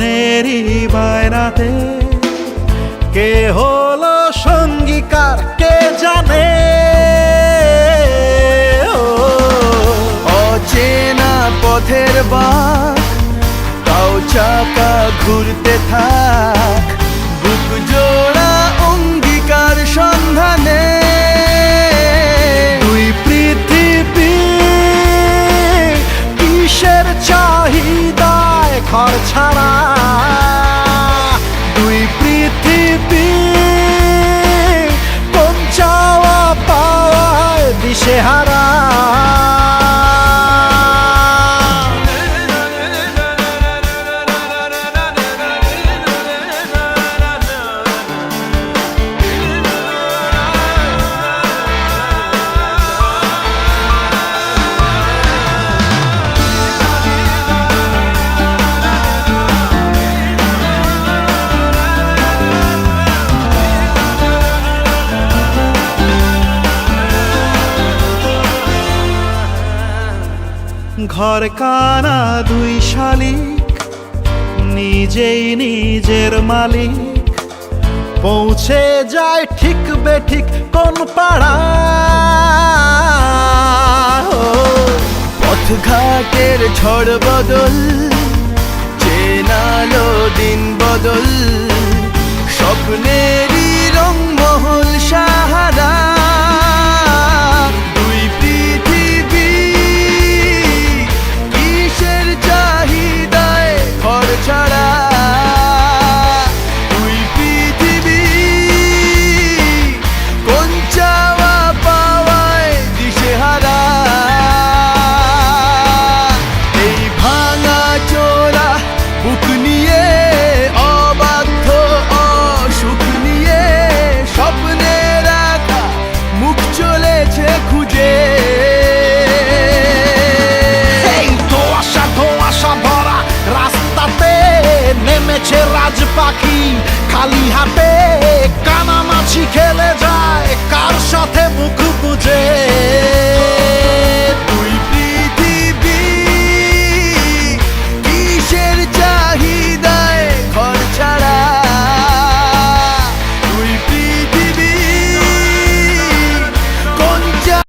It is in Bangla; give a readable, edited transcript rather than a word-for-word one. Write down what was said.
মনেরই বায়নাতে কে হলো সঙ্গীকার কে জানে। অচেনা পথের বাঁক তাও চাকা ঘুরতে থাক, বুক জোড়া অঙ্গীকার সন্ধানে। দুই পৃথিবী কিসের চাহিদায় ঘর ছাড়া, দুই পৃথিবী কোন চাওয়া পাওয়ায় দিশেহারা। ঘর কানা দুই শালিক নিজেই নিজের মালিক, পৌঁছে যায় ঠিক বেঠিক কোন পাড়া। পথঘাটের ঝড় বদল, চেনালো দিন বদল,